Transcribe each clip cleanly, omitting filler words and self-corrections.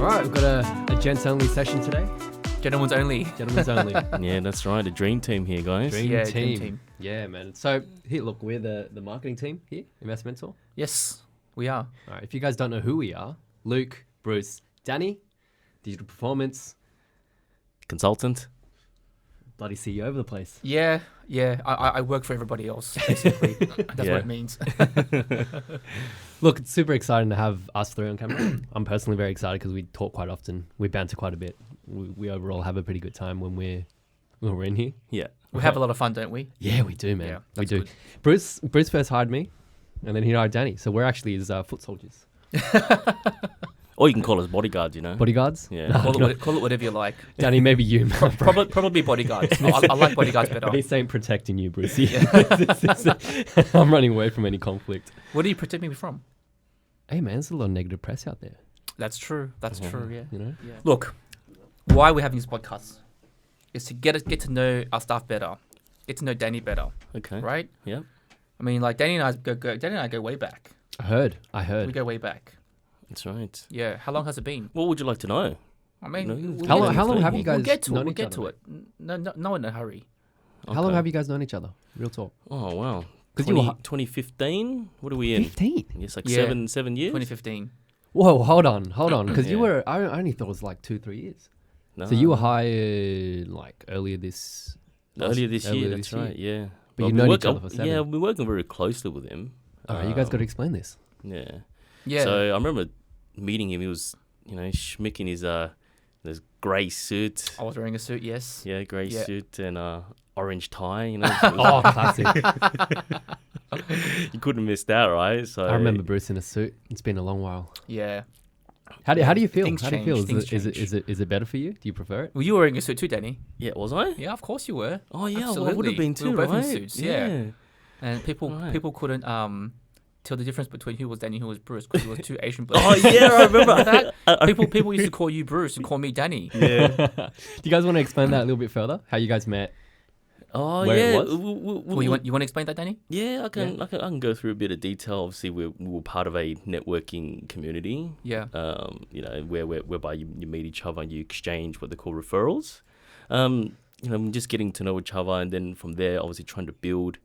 All right, we've got a gents only session today. Gentlemen's only. Gentlemen's only. Yeah, that's right. A dream team here, guys. Dream Dream team. Yeah, man. So here, look, we're the marketing team here, Investmentor. Yes, we are. All right, if you guys don't know who we are, Luke, Bruce, Danny, digital performance, Consultant. bloody CEO over the place. Yeah. I work for everybody else, basically. That's Yeah. what it means. Look, it's super exciting to have us three on camera. I'm personally very excited because we talk quite often. We banter quite a bit. We overall have a pretty good time when we're in here. Yeah. We have a lot of fun, don't we? Yeah, we do, man. Yeah, we that's do. good. Bruce first hired me, and then he hired Danny. So we're actually his foot soldiers. Or you can call us bodyguards, you know? Bodyguards? Yeah. No, Call it whatever you like. Danny, maybe you. man. Probably bodyguards. I like bodyguards better. He's saying protecting you, Bruce. I'm running away from any conflict. What do you protect me from? Hey, man, there's a lot of negative press out there. That's true. That's true. Yeah. You know? Yeah. Look, why we're having this podcast is to get to know our staff better, get to know Danny better, Okay. right? Yep. I mean, like Danny and I go way back. I heard. We go way back. That's right. Yeah. How long has it been? What would you like to know? I mean, No, we'll How get- long? How long have you guys We'll get to it. known We'll each get other, to mate? it. No in a hurry. How long Okay. have you guys known each other? Real talk. Oh, wow. 'Cause you were 2015? What are we in? 15. Yes, like Yeah. seven years? 2015. Whoa, hold on. Because you Yeah. were. I only thought it was like 2-3 years. No. So you were hired like earlier this. Earlier this year, earlier that's this year. right, yeah. But Well, you've we known work- each other for 7. Yeah, we're working very closely with him. All right, you guys got to explain this. Yeah. Yeah. So I remember meeting him. He was, schmicking his grey suit. I was wearing a suit. Yes. Yeah, grey Yeah. suit and orange tie. Oh, classic. You couldn't miss that, right? So I remember Bruce in a suit. It's been a long while. Yeah. How do you feel? Things How do you feel? change, Is it better for you? Do you prefer it? Well, you were wearing a suit too, Danny. Yeah, was I? Yeah, of course you were. Oh yeah, well, I would Absolutely. have been We too, were both in right? suits, yeah. And people couldn't tell the difference between who was Danny and who was Bruce because it was two Asian blokes. Oh yeah, I remember that. People used to call you Bruce and call me Danny. Yeah. Do you guys want to explain that a little bit further? How you guys met? Oh Where it yeah. was? Well, you want to explain that, Danny? Yeah, I can go through a bit of detail. Obviously, we were part of a networking community. Yeah. Whereby you meet each other and you exchange what they call referrals. Just getting to know each other, and then from there, obviously trying to build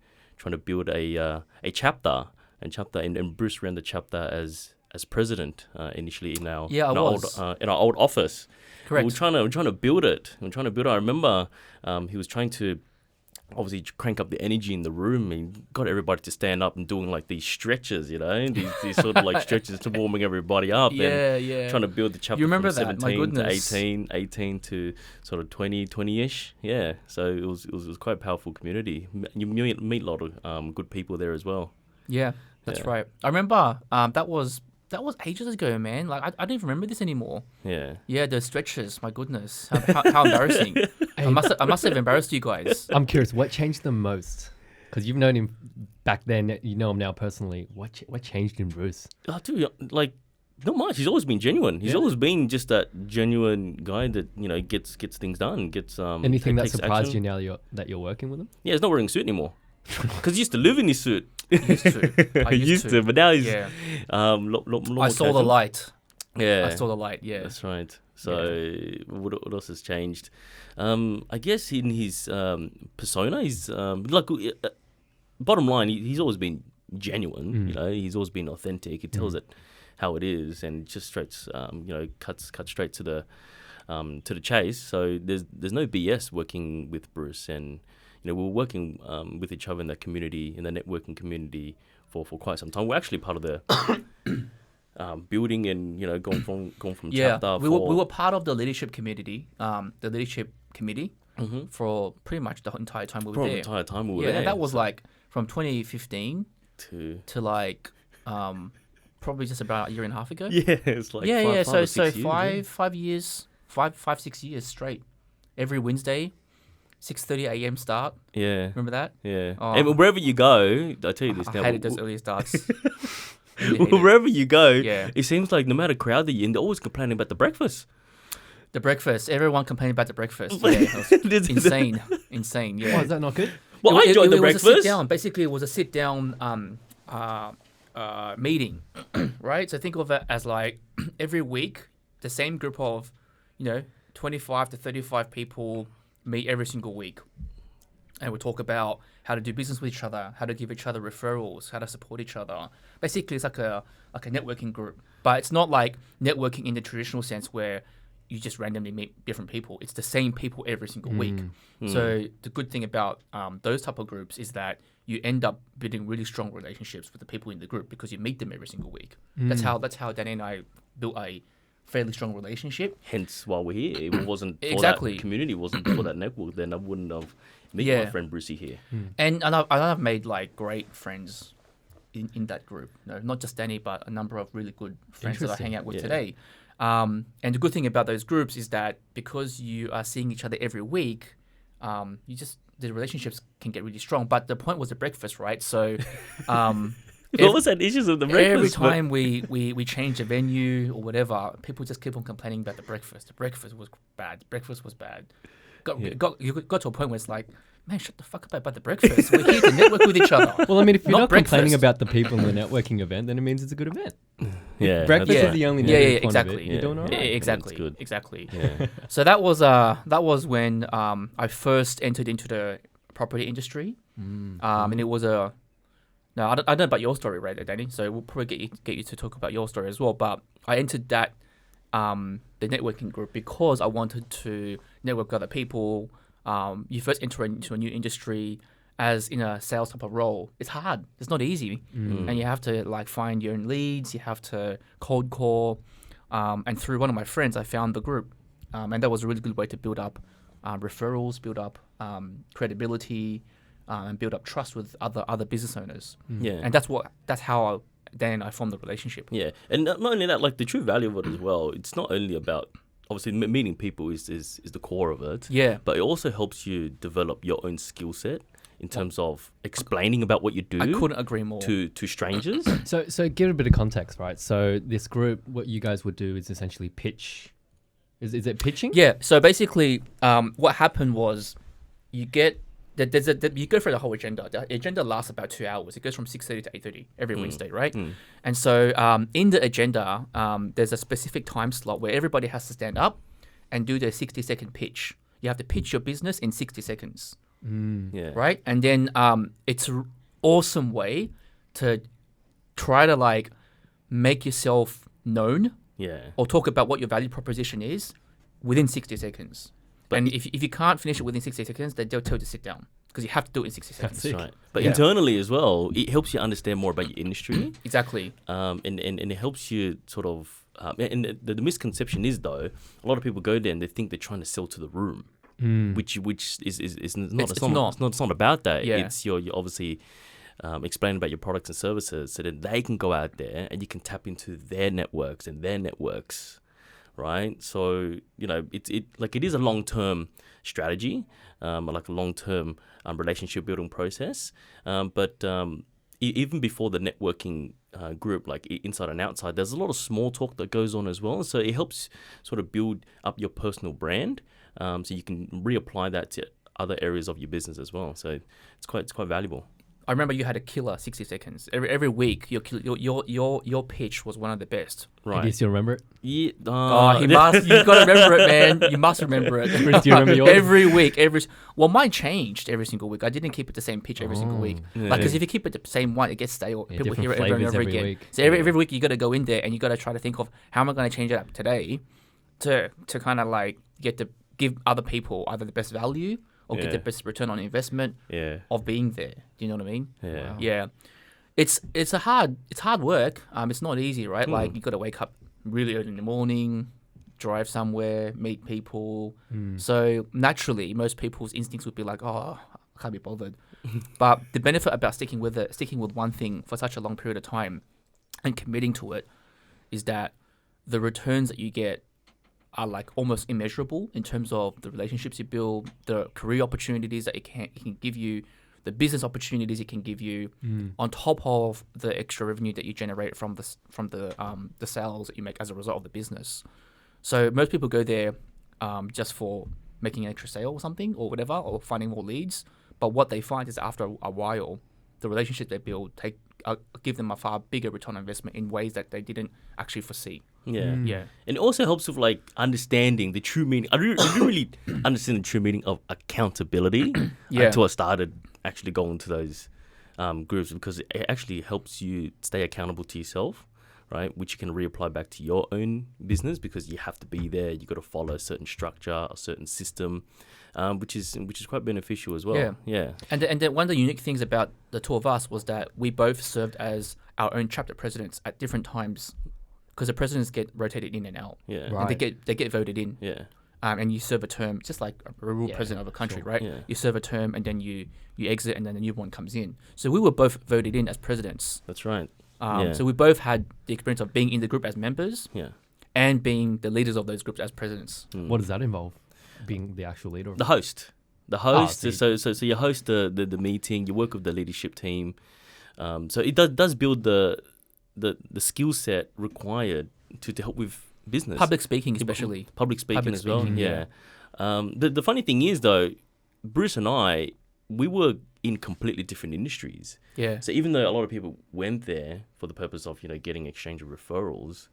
a chapter and Bruce ran the chapter as president initially in our old office. Correct. We're trying to build it. I remember he was trying to obviously crank up the energy in the room and got everybody to stand up and doing like these stretches, these sort of like stretches to warming everybody up. Yeah. Trying to build the chapter You remember from that? My 17 to goodness. 18 to sort of 20-ish. Yeah. So it was quite a powerful community. You meet a lot of good people there as well. Yeah, that's Yeah. right. I remember that was ages ago, man. Like I don't even remember this anymore. Yeah. Yeah, the stretches. My goodness, how embarrassing! I must have embarrassed you guys. I'm curious, what changed the most? Because you've known him back then, you know him now personally. What changed in Bruce? Oh, dude, like, not much. He's always been genuine. He's always been just that genuine guy that, gets things done. Anything that takes surprised action. you now that you're working with him? Yeah, he's not wearing a suit anymore. Because he used to live in his suit. I used to. But now he's Yeah. lot more I saw the casual. light. Yeah. I saw the light. Yeah. That's right. So what else has changed? I guess in his persona, he's bottom line, he's always been genuine. He's always been authentic. He tells it how it is, and just cuts straight to the chase. So there's no BS working with Bruce, and we were working with each other in that community, in the networking community for quite some time. We're actually part of the building and going from chapter. We were part of the leadership community, for pretty much the entire time we were there. the entire time we were Yeah, there. and that was like from 2015 to like probably just about a year and a half ago. yeah, it's like Yeah. five or So 6 years, 5 years, 6 years straight, every Wednesday, 6:30 a.m. start. Yeah, Remember that? yeah. Oh. And wherever you go, I tell you this I now. hated those early starts. Really hated it. Wherever you go, Yeah. it seems like no matter crowd that you're in, they're always complaining about the breakfast. The breakfast. Everyone complained about the breakfast. Yeah, it was insane. Yeah. Oh, is that not good? Well, I enjoyed the It was a breakfast. sit down. Basically, it was a sit down meeting, right? So think of it as like every week the same group of, 25 to 35 people meet every single week. And we talk about how to do business with each other, how to give each other referrals, how to support each other. Basically, it's like a networking group. But it's not like networking in the traditional sense where you just randomly meet different people. It's the same people every single week. So the good thing about those type of groups is that you end up building really strong relationships with the people in the group because you meet them every single week. That's how Danny and I built a fairly strong relationship. Hence why we're here. If it wasn't for Exactly. that community, wasn't for that network, then I wouldn't have met my friend Brucey here. And I've made like great friends in that group. Not just Danny, but a number of really good friends that I hang out with today. And the good thing about those groups is that because you are seeing each other every week, the relationships can get really strong. But the point was the breakfast, right? So What was that issues with the breakfast? every time we change a venue or whatever, people just keep on complaining about the breakfast. The breakfast was bad. The breakfast was bad. You got to a point where it's like, man, shut the fuck up about the breakfast. We're here to network with each other. Well, I mean, if you're not complaining breakfast. about the people in the networking event, then it means it's a good event. Yeah, Breakfast that's is right. the only negative point of it. exactly. You're doing all right. Exactly. That's good. Exactly. Yeah. So that was when I first entered into the property industry, and it was Now I don't know about your story, right, Danny? So we'll probably get you to talk about your story as well. But I entered that the networking group because I wanted to network with other people. You first enter into a new industry as in a sales type of role. It's hard. It's not easy, and you have to like find your own leads. You have to cold call, and through one of my friends, I found the group, and that was a really good way to build up referrals, build up credibility, and build up trust with other business owners. Yeah. And that's how Dan and I formed the relationship. Yeah, and not only that, like the true value of it as well. It's not only about obviously meeting people is the core of it. Yeah. But it also helps you develop your own skill set in terms of explaining about what you do. I couldn't agree more. To strangers. So give it a bit of context, right? So this group, what you guys would do is essentially pitch. Is it pitching? Yeah. So basically, what happened was you get you go through the whole agenda. The agenda lasts about 2 hours. It goes from 6:30 to 8:30 every Wednesday, right? And so in the agenda, there's a specific time slot where everybody has to stand up and do their 60-second pitch. You have to pitch your business in 60 seconds, Yeah. right? And then it's an awesome way to try to like make yourself known Yeah. or talk about what your value proposition is within 60 seconds. And if you can't finish it within 60 seconds, then they'll tell you to sit down because you have to do it in 60 seconds. Sick. That's right. But Yeah. internally as well, it helps you understand more about your industry. Exactly. And it helps you sort of. And the misconception is though, a lot of people go there and they think they're trying to sell to the room, which is not. It's not about that. Yeah. It's you're obviously explaining about your products and services so that they can go out there and you can tap into their networks and their networks. Right, so it is a long-term strategy, like a long-term relationship building process. But even before the networking group, like inside and outside, there's a lot of small talk that goes on as well. So it helps sort of build up your personal brand, so you can reapply that to other areas of your business as well. So it's quite valuable. I remember you had a killer 60 seconds every week. Your pitch was one of the best. Right? Do you still remember it? Yeah. He must. You got to remember it, man. You must remember it. Do you remember yours? Every week, mine changed every single week. I didn't keep it the same pitch every single week. Yeah. Like, because if you keep it the same one, it gets stale. Yeah, People different hear it over and flavours over every again. week. So every week you got to go in there and you got to try to think of how am I going to change it up today, to kind of like get to give other people either the best value or get the best return on investment of being there. Do you know what I mean? Yeah. Wow. Yeah. It's hard work. It's not easy, right? Like you got to wake up really early in the morning, drive somewhere, meet people. So naturally, most people's instincts would be like, "Oh, I can't be bothered." But the benefit about sticking with one thing for such a long period of time and committing to it is that the returns that you get are like almost immeasurable in terms of the relationships you build, the career opportunities that it can give you, the business opportunities it can give you, on top of the extra revenue that you generate from the sales that you make as a result of the business. So most people go there just for making an extra sale or something or whatever, or finding more leads. But what they find is after a while, the relationship they build give them a far bigger return on investment in ways that they didn't actually foresee. Yeah. Yeah. And it also helps with like understanding the true meaning. I didn't really understand the true meaning of accountability until I started actually going to those groups, because it actually helps you stay accountable to yourself, right? Which you can reapply back to your own business, because you have to be there. You got to follow a certain structure, a certain system, which is quite beneficial as well. Yeah. And one of the unique things about the two of us was that we both served as our own chapter presidents at different times, because the presidents get rotated in and out. Yeah. And they get voted in. Yeah. And you serve a term, just like a real president of a country, right? Yeah. You serve a term and then you exit, and then a new one comes in. So we were both voted in as presidents. That's right. So we both had the experience of being in the group as members, Yeah. and being the leaders of those groups as presidents. What does that involve? Being the actual leader? The host. so So you host the meeting. You work with the leadership team. So it does build the skill set required to help with business. Public speaking, especially. Public speaking as well. speaking, Yeah. The funny thing is though, Bruce and I, we were in completely different industries. Yeah. So even though a lot of people went there for the purpose of getting exchange of referrals,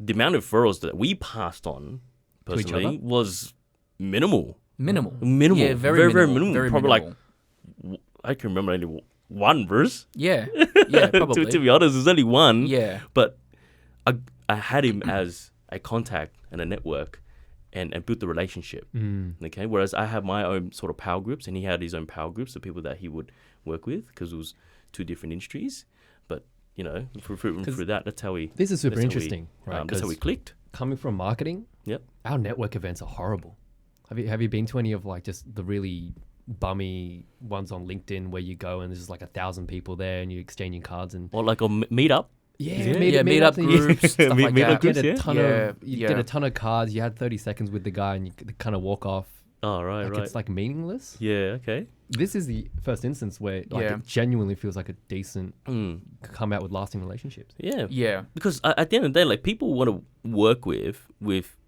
the amount of referrals that we passed on To each personally other? was minimal. Minimal. Minimal. Yeah, very minimal. Very probably minimal. I can remember only one verse. Yeah. Yeah, probably. to be honest, there's only one. Yeah. But I had him as a contact and a network, and built the relationship. Okay. Whereas I have my own sort of power groups, and he had his own power groups of people that he would work with, because it was two different industries. But through that, that's how we. This is super that's how we- interesting, right? That's how we 'Cause clicked. coming from marketing, Yep. our network events are horrible. Have you been to any of like just the really bummy ones on LinkedIn where you go and there's like 1,000 people there and you're exchanging cards and Or like a meetup. Meetup groups, stuff like Meetup that. groups, Get a yeah. ton Yeah, of you yeah. get a ton of cards. You had 30 seconds with the guy and you kind of walk off. Oh right, Like right. it's like meaningless. Yeah. Okay. This is the first instance where like Yeah. it genuinely feels like a decent come out with lasting relationships. Yeah. Yeah. Because at the end of the day, like, people want to work with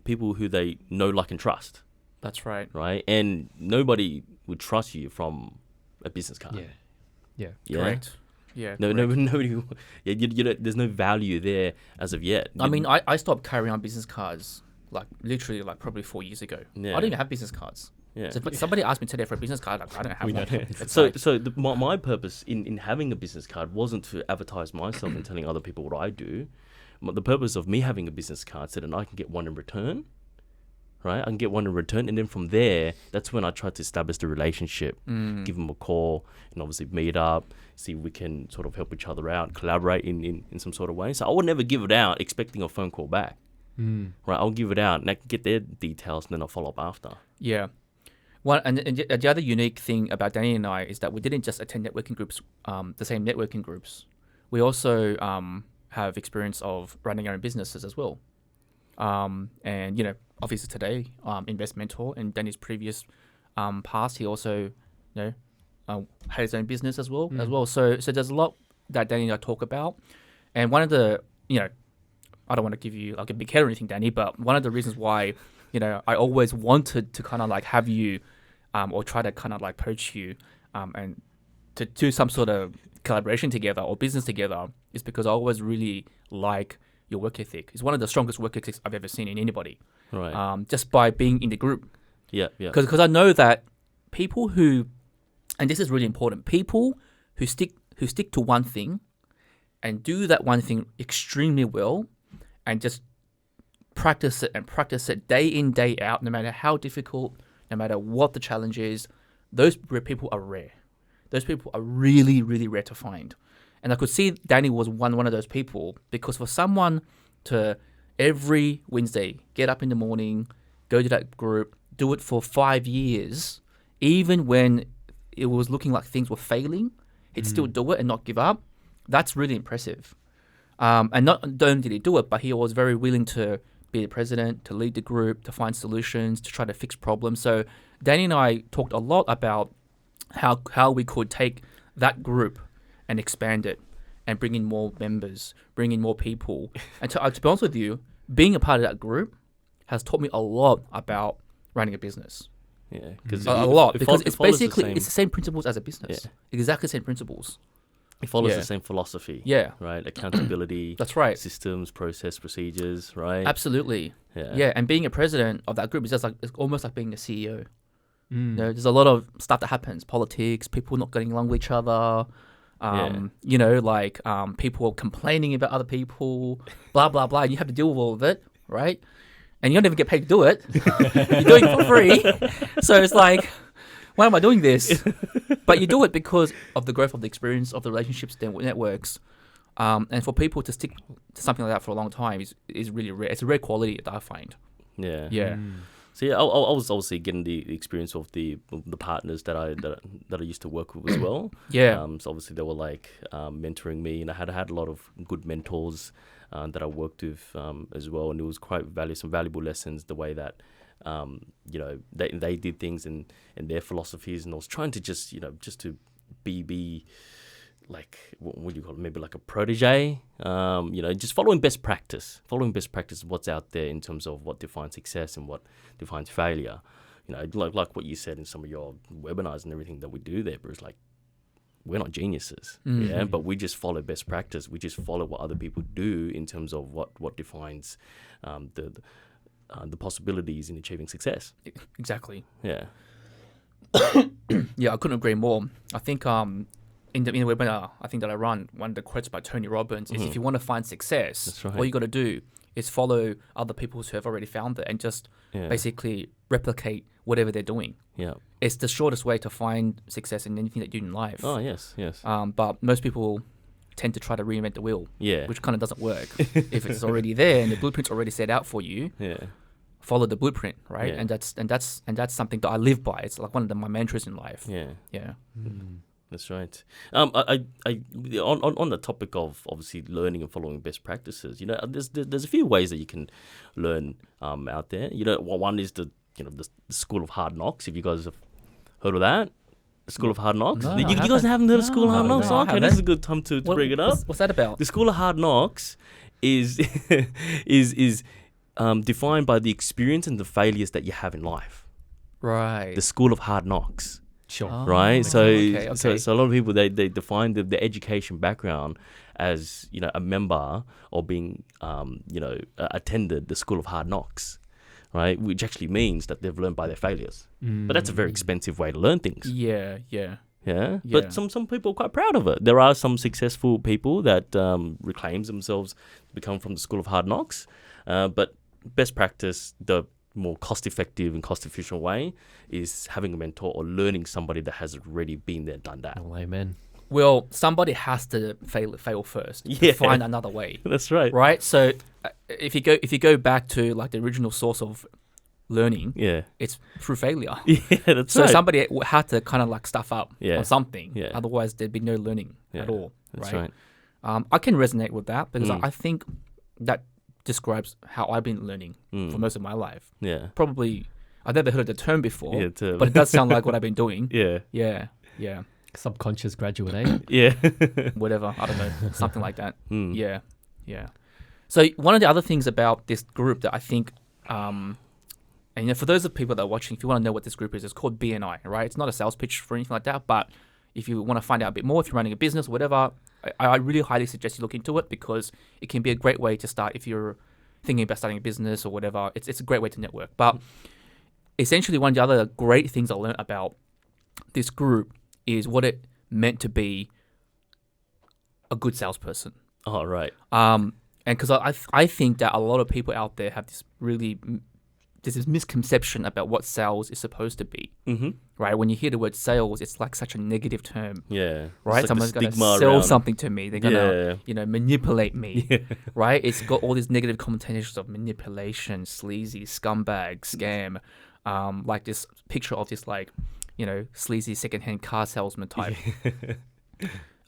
people who they know, like, and trust, That's right. right? And nobody would trust you from a business card. Yeah. Correct. Yeah. Nobody. Yeah, you know, there's no value there as of yet. I mean, I stopped carrying on business cards like literally like probably 4 years ago. Yeah. I didn't even have business cards. Yeah. So if somebody asked me today for a business card, like, I don't have We one. don't. It's So, like, my purpose in having a business card wasn't to advertise myself and telling other people what I do. The purpose of me having a business card so that I can get one in return, right? I can get one in return, and then from there, that's when I try to establish the relationship, give them a call, and obviously meet up, see if we can sort of help each other out, collaborate in some sort of way. So I would never give it out expecting a phone call back, right? I'll give it out and I can get their details, and then I'll follow up after. yeah. One and the other unique thing about Danny and I is that we didn't just attend networking groups, the same networking groups. We also have experience of running our own businesses as well. And obviously today, Investmentor, and Danny's previous past, he also had his own business as well. So there's a lot that Danny and I talk about, and one of the I don't want to give you like a big head or anything, Danny, but one of the reasons why I always wanted to kind of like have you or try to kind of like poach you and to do some sort of collaboration together or business together is because I always really like your work ethic. It's one of the strongest work ethics I've ever seen in anybody. Right. Just by being in the group. Yeah. Because I know that people who, and this is really important, people who stick to one thing and do that one thing extremely well and just practice it day in, day out, no matter how difficult, no matter what the challenge is, those people are rare. Those people are really, really rare to find. And I could see Danny was one of those people, because for someone to every Wednesday get up in the morning, go to that group, do it for 5 years, even when it was looking like things were failing, he'd still do it and not give up. That's really impressive. And not only did he do it, but he was very willing to be the president, to lead the group, to find solutions, to try to fix problems. So Danny and I talked a lot about how we could take that group and expand it and bring in more members, bring in more people. And to be honest with you, being a part of that group has taught me a lot about running a business. Yeah, because A lot, because it's basically it's the same principles as a business. Yeah. Exactly the same principles. It follows Yeah. the same philosophy. Yeah. Right. Accountability. That's right. Systems, process, procedures. Right. Absolutely. Yeah. Yeah. And being a president of that group is just like, it's almost like being a CEO. Mm. You know, there's a lot of stuff that happens, politics, people not getting along with each other. You know, like people complaining about other people, blah, blah, blah. And you have to deal with all of it, right? And you don't even get paid to do it. You're doing it for free. So it's like, why am I doing this? But you do it because of the growth of the experience, of the relationships, the networks. And for people to stick to something like that for a long time is really rare. It's a rare quality that I find. Yeah. Yeah. So yeah, I was obviously getting the experience of the partners that I used to work with as well. Yeah. So obviously they were like mentoring me, and I had a lot of good mentors that I worked with as well, and it was quite some valuable lessons. The way that you know they did things and their philosophies, and I was trying to just to be like, what do you call it? Maybe like a protege, just following best practice of what's out there in terms of what defines success and what defines failure. You know, like what you said in some of your webinars and everything that we do there, Bruce, like, we're not geniuses, yeah, but we just follow best practice. We just follow what other people do in terms of what defines the possibilities in achieving success. Exactly. Yeah. Yeah, I couldn't agree more. I think in the webinar, I think that I run, one of the quotes by Tony Robbins is, if you want to find success, That's right. all you got to do is follow other people who have already found it and just basically replicate whatever they're doing. Yeah. It's the shortest way to find success in anything that you do in life. Oh, yes. But most people tend to try to reinvent the wheel, Yeah. which kind of doesn't work. If it's already there and the blueprint's already set out for you, Yeah. follow the blueprint, right? Yeah. And that's something that I live by. It's like one of my mantras in life. Yeah. Yeah. That's right. I on the topic of obviously learning and following best practices, there's a few ways that you can learn out there. One is the School of Hard Knocks. If you guys have heard of that, the School of Hard Knocks. No, you I guys haven't heard of School of Hard Knocks? no, I Okay, this is a good time to bring it up. What's that about? The School of Hard Knocks is is defined by the experience and the failures that you have in life. Right. The School of Hard Knocks. Sure. Oh, Right, okay. so a lot of people they define the education background as a member or being attended the School of Hard Knocks, right? Which actually means that they've learned by their failures. But that's a very expensive way to learn things. Yeah. Yeah, but some people are quite proud of it. There are some successful people that reclaims themselves to become from the School of Hard Knocks, but best practice, the more cost-effective and cost-efficient way is having a mentor or learning somebody that has already been there, done that. Oh, amen. Well, somebody has to fail first. Yeah. Find another way. That's right. Right. So if you go back to like the original source of learning, Yeah. it's through failure. Yeah, that's So right. somebody had to kind of like stuff up Yeah. on something. Yeah. Otherwise, there'd be no learning at Yeah, all. That's right. right. I can resonate with that because Mm. I think that describes how I've been learning Mm. for most of my life. Yeah. Probably, I've never heard of the term before, Yeah, but it does sound like what I've been doing. Yeah. Yeah. Subconscious graduate, eh? Yeah. Whatever. I don't know. Something like that. Mm. Yeah. So one of the other things about this group that I think, and for those of people that are watching, if you want to know what this group is, it's called BNI, right? It's not a sales pitch for anything like that, but if you want to find out a bit more, if you're running a business, whatever, I really highly suggest you look into it because it can be a great way to start if you're thinking about starting a business or whatever. It's a great way to network. But essentially, one of the other great things I learned about this group is what it meant to be a good salesperson. Oh, right. And because I think that a lot of people out there have there's this misconception about what sales is supposed to be, Mm-hmm. right? When you hear the word sales, it's like such a negative term, Yeah. right? It's like the Someone's going to stigma sell around- something to me. They're going to, manipulate me, Yeah. right? It's got all these negative connotations of manipulation, sleazy, scumbag, scam, like this picture of this like, sleazy secondhand car salesman type.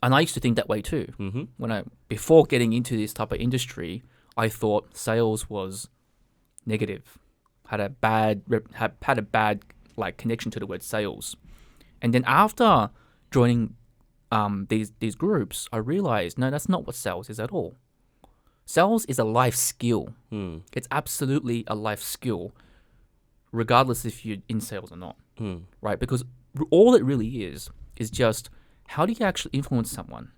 And I used to think that way too. Mm-hmm. Before getting into this type of industry, I thought sales was negative, had a bad like connection to the word sales. And then after joining these groups, I realized no, that's not what sales is at all. Sales is a life skill. Mm. It's absolutely a life skill, regardless if you're in sales or not, Mm. right? Because all it really is just how do you actually influence someone?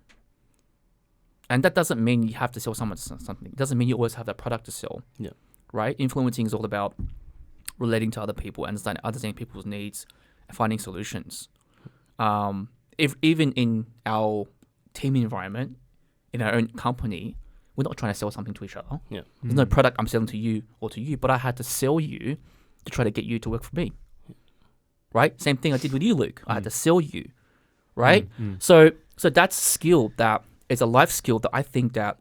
And that doesn't mean you have to sell someone something. It doesn't mean you always have that product to sell. Yeah. Right? Influencing is all about relating to other people, understanding people's needs, and finding solutions. If even in our team environment, in our own company, we're not trying to sell something to each other. Yeah. There's no product I'm selling to you or to you, but I had to sell you to try to get you to work for me. Right? Same thing I did with you, Luke. I had to sell you. Right? So that's a skill that is a life skill that I think that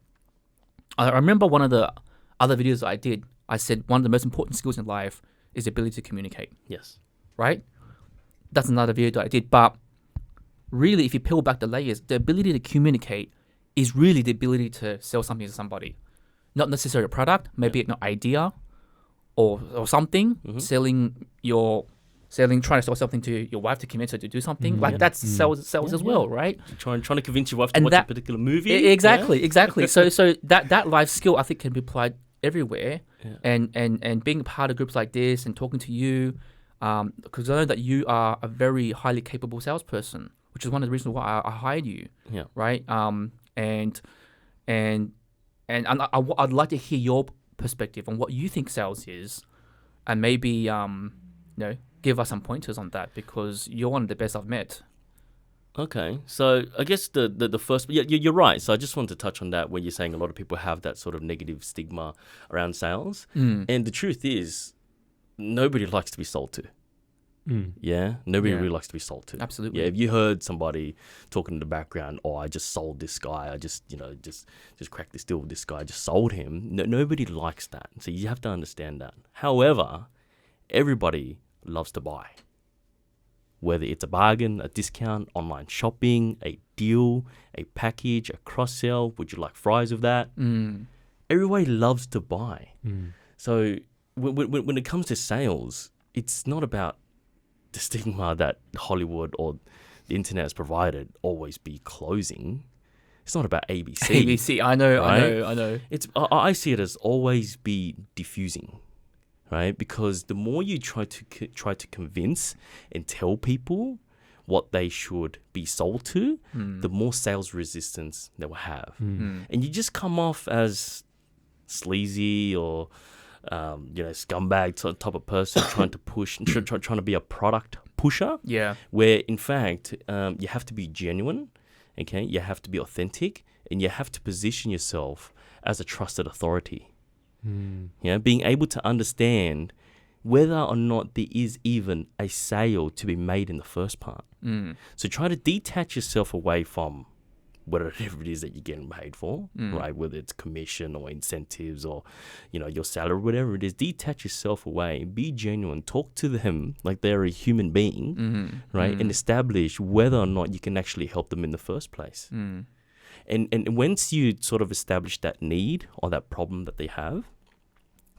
I remember one of the other videos that I did. I said one of the most important skills in life is the ability to communicate. Yes. Right? That's another video that I did. But really, if you peel back the layers, the ability to communicate is really the ability to sell something to somebody. Not necessarily a product, maybe an idea or something. Trying to sell something to your wife to convince her to do something. Like that's sales as well, right? Trying to convince your wife to watch a particular movie. Exactly. So that life skill I think can be applied everywhere. Yeah. And being a part of groups like this and talking to you, because I know that you are a very highly capable salesperson, which is one of the reasons why I hired you. Yeah. Right. And I'd like to hear your perspective on what you think sales is, and maybe give us some pointers on that, because you're one of the best I've met. Okay, so I guess the first, you're right. So I just wanted to touch on that, where you're saying a lot of people have that sort of negative stigma around sales, and the truth is, nobody likes to be sold to. Yeah, nobody really likes to be sold to. Absolutely. Yeah, if you heard somebody talking in the background, I just sold this guy, I just cracked this deal with this guy, I just sold him. Nobody likes that. So you have to understand that. However, everybody loves to buy. Whether it's a bargain, a discount, online shopping, a deal, a package, a cross-sell, would you like fries with that? Everybody loves to buy. So when it comes to sales, it's not about the stigma that Hollywood or the internet has provided, always be closing. It's not about ABC. I know, right? I know. I see it as always be diffusing. Right? Because the more you try to convince and tell people what they should be sold to, the more sales resistance they will have. And you just come off as sleazy or scumbag type of person trying to push, trying to be a product pusher. Yeah. Where in fact you have to be genuine, okay? You have to be authentic, and you have to position yourself as a trusted authority. Being able to understand whether or not there is even a sale to be made in the first part. So try to detach yourself away from whatever it is that you're getting paid for, right? Whether it's commission or incentives or, your salary, whatever it is, detach yourself away, be genuine, talk to them like they're a human being, right? And establish whether or not you can actually help them in the first place. And once you sort of establish that need or that problem that they have,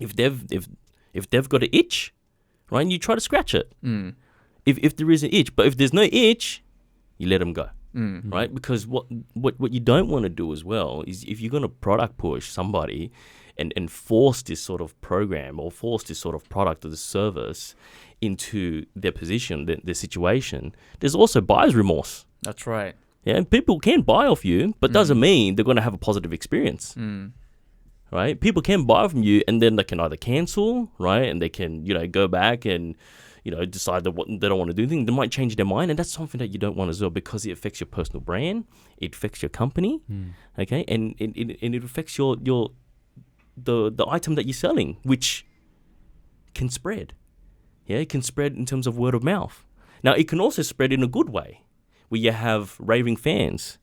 if they've got an itch, right, and you try to scratch it. If there is an itch, but if there's no itch, you let them go, right? Because what you don't want to do as well is, if you're going to product push somebody and force this sort of program or force this sort of product or the service into their position, their situation, there's also buyer's remorse. That's right. Yeah, and people can buy off you, but doesn't mean they're going to have a positive experience. Right? People can buy from you, and then they can either cancel, right? And they can, go back and, decide that they don't want to do anything. They might change their mind, and that's something that you don't want as well, because it affects your personal brand, it affects your company, okay? And it affects the item that you're selling, which can spread. Yeah, it can spread in terms of word of mouth. Now, it can also spread in a good way, where you have raving fans,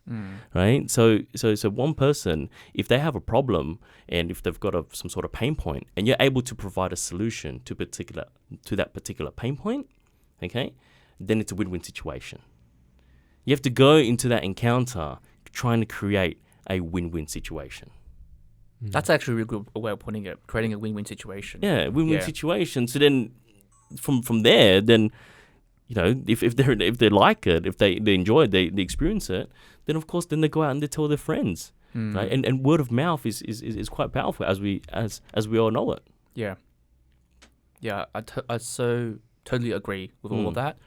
right? So one person, if they have a problem and if they've got some sort of pain point, and you're able to provide a solution to that particular pain point, okay, then it's a win-win situation. You have to go into that encounter trying to create a win-win situation. That's actually a really good way of putting it, creating a win-win situation. Yeah, win-win situation. So then from there, then, if they like it, if they enjoy it, they experience it, then of course then they go out and they tell their friends, right? And word of mouth is quite powerful, as we all know it. Yeah, I so totally agree with all of that.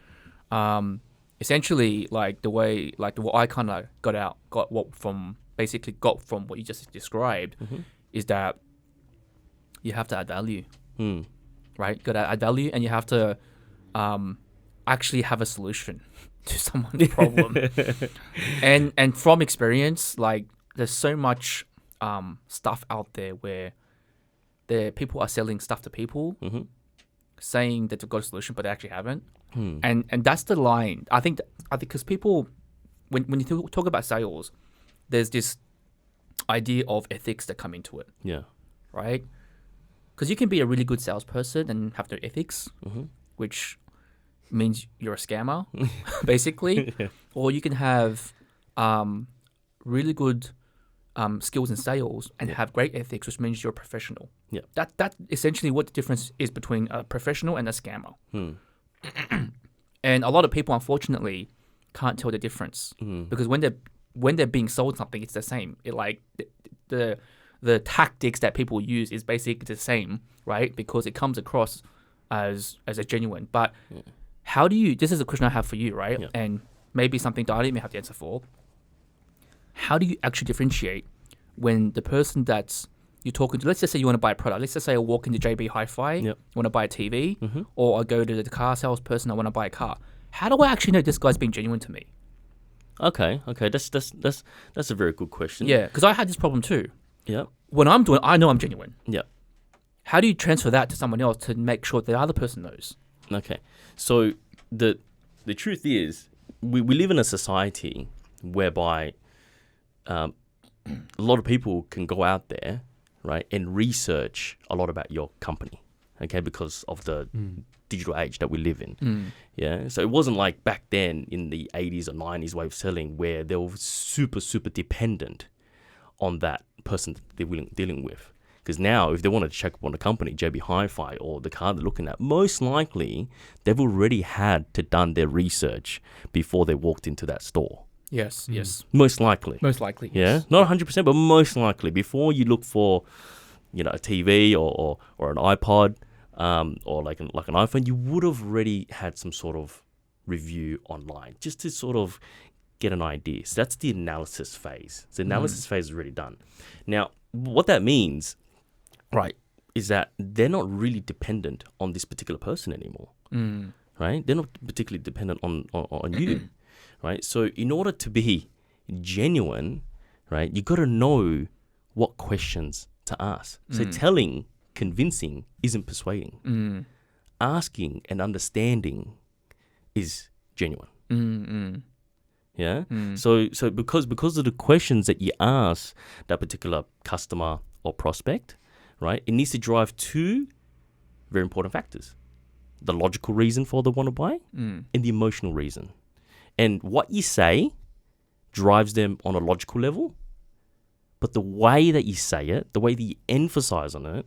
Essentially, what I kind of got what from basically got from what you just described is that you have to add value, right? You got to add value, and you have to actually have a solution to someone's problem. and from experience, like there's so much stuff out there where people are selling stuff to people, saying that they've got a solution, but they actually haven't. And that's the line. I think because people, when you talk about sales, there's this idea of ethics that come into it. Yeah. Right? Because you can be a really good salesperson and have no ethics, which means you're a scammer, basically. Or you can have really good skills in sales and have great ethics, which means you're a professional. Yeah. That's essentially what the difference is between a professional and a scammer. And a lot of people, unfortunately, can't tell the difference because when they're being sold something, it's the same. It like the tactics that people use is basically the same, right? Because it comes across as a genuine. But how do you? This is a question I have for you, right? Yeah. And maybe something Dali may have the answer for. How do you actually differentiate when the person that's you're talking to, let's just say you want to buy a product. Let's just say I walk into JB Hi-Fi, want to buy a TV, or I go to the car salesperson, I want to buy a car. How do I actually know this guy's being genuine to me? Okay. That's a very good question. Yeah, because I had this problem too. Yeah. When I'm doing, I know I'm genuine. Yeah. How do you transfer that to someone else to make sure the other person knows? Okay. So the truth is, we live in a society whereby a lot of people can go out there, right, and research a lot about your company, okay, because of the digital age that we live in. Yeah. So it wasn't like back then in the 80s or 90s way of selling where they were super, super dependent on that person that they're dealing with. Because now, if they want to check up on the company, JB Hi-Fi or the car they're looking at, most likely they've already had to done their research before they walked into that store. Yes, yes. Most likely. Most likely. Yeah, Yes. not 100%, but most likely before you look for, a TV or an iPod or like an iPhone, you would have already had some sort of review online just to sort of get an idea. So that's the analysis phase. So the analysis phase is already done. Now, what that means, right, is that they're not really dependent on this particular person anymore, right? They're not particularly dependent on you, right? So in order to be genuine, right, you got to know what questions to ask. So telling, convincing isn't persuading. Asking and understanding is genuine. Yeah. So because of the questions that you ask that particular customer or prospect, right, it needs to drive two very important factors: the logical reason for the want to buy and the emotional reason. And what you say drives them on a logical level, but the way that you say it, the way that you emphasize on it,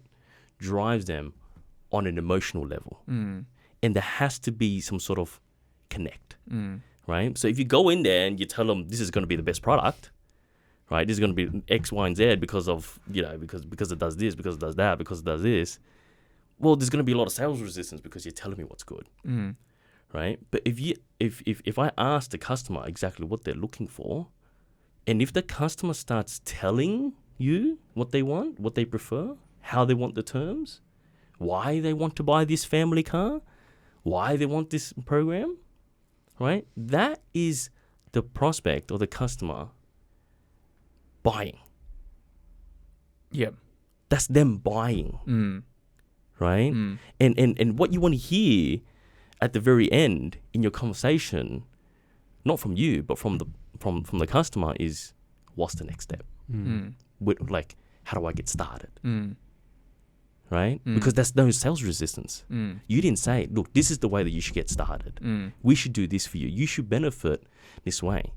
drives them on an emotional level. And there has to be some sort of connect. Right? So if you go in there and you tell them this is going to be the best product, right? This is going to be X, Y, and Z because of, because it does this, because it does that, because it does this. Well, there's going to be a lot of sales resistance because you're telling me what's good. Right? But if I ask the customer exactly what they're looking for, and if the customer starts telling you what they want, what they prefer, how they want the terms, why they want to buy this family car, why they want this program, right? That is the prospect or the customer buying. Yeah. That's them buying. Right? And what you want to hear at the very end in your conversation, not from you, but from the customer, is what's the next step? Like, how do I get started? Right? Because there's no sales resistance. You didn't say, look, this is the way that you should get started. We should do this for you. You should benefit this way.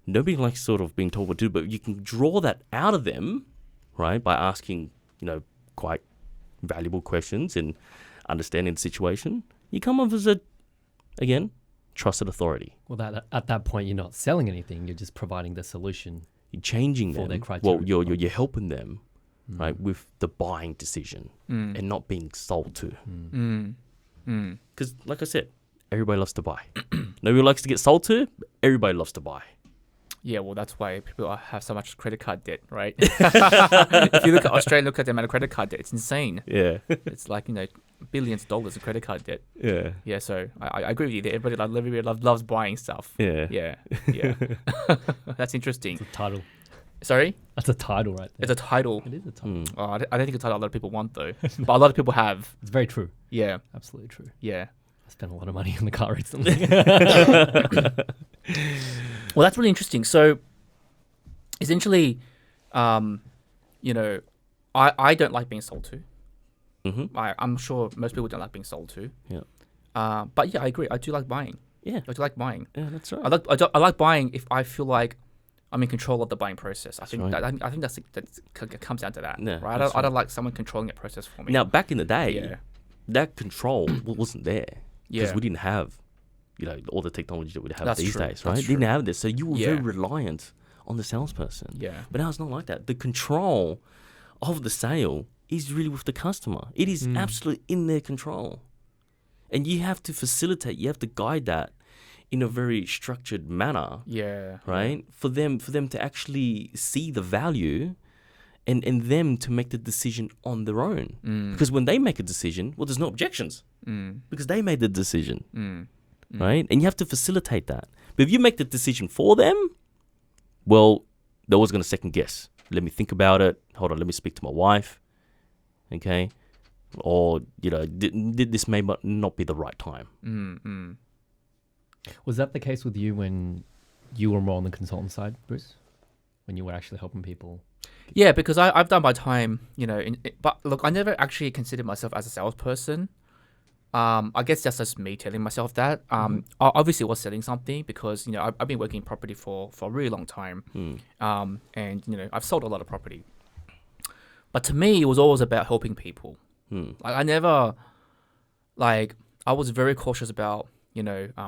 Nobody likes sort of being told what to do, but you can draw that out of them, right, by asking, quite valuable questions and understanding the situation. You come off as again, trusted authority. Well, at that point, you're not selling anything. You're just providing the solution. You're changing for them. their criteria. Well, you're helping them. Right, with the buying decision and not being sold to. Because, like I said, everybody loves to buy. Nobody likes to get sold to, but everybody loves to buy. Yeah, well, that's why people have so much credit card debt, right? If you look at Australia, look at the amount of credit card debt, it's insane. Yeah. It's like, billions of dollars of credit card debt. Yeah. Yeah, so I agree with you there. Everybody loves buying stuff. Yeah. Yeah. That's interesting. It's a title. Sorry? That's a title right there. It's a title. It is a title. Oh, I don't think it's a title a lot of people want, though. But a lot of people have. It's very true. Yeah. Absolutely true. Yeah. I spent a lot of money on the car recently. Well, that's really interesting. So, essentially, I don't like being sold to. Mm-hmm. I'm sure most people don't like being sold to. Yeah. But yeah, I agree. I do like buying. Yeah. I do like buying. Yeah, that's right. I like buying if I feel like I'm in control of the buying process. I think right. I think that comes down to that. Yeah, right. that's I don't like someone controlling that process for me. Now, back in the day, Yeah. that control wasn't there because Yeah. we didn't have, all the technology that we have That's these true. days, That's right? true. Didn't have this, so you were Yeah. very reliant on the salesperson. Yeah. But now it's not like that. The control of the sale is really with the customer. It is absolutely in their control, and you have to facilitate. You have to guide that in a very structured manner. Yeah. Right? For them to actually see the value and them to make the decision on their own. Because when they make a decision, there's no objections. Because they made the decision. Right? And you have to facilitate that. But if you make the decision for them, well, they're always going to second guess. Let me think about it. Hold on, let me speak to my wife. Okay? Or, did this may not be the right time. Was that the case with you when you were more on the consultant side, Bruce? When you were actually helping people? Yeah, because I've done my time, but look, I never actually considered myself as a salesperson. I guess that's just me telling myself that. I obviously was selling something because, I've been working in property for a really long time. And, I've sold a lot of property. But to me, it was always about helping people. Like, I never, I was very cautious about,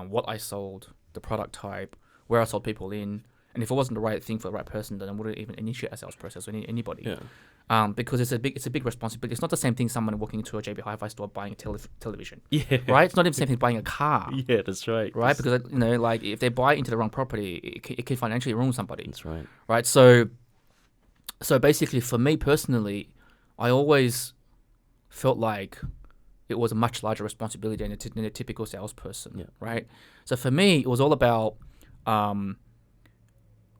what I sold, the product type, where I sold people in. And if it wasn't the right thing for the right person, then I wouldn't even initiate a sales process with anybody. Yeah. Because it's a big responsibility. It's not the same thing someone walking into a JB Hi-Fi store buying a television. Yeah. Right? It's not even the same thing buying a car. Yeah, that's right. Right? Because, if they buy into the wrong property, it can financially ruin somebody. That's right. Right? So basically, for me personally, I always felt like it was a much larger responsibility than a typical salesperson. Yeah. Right? So for me, it was all about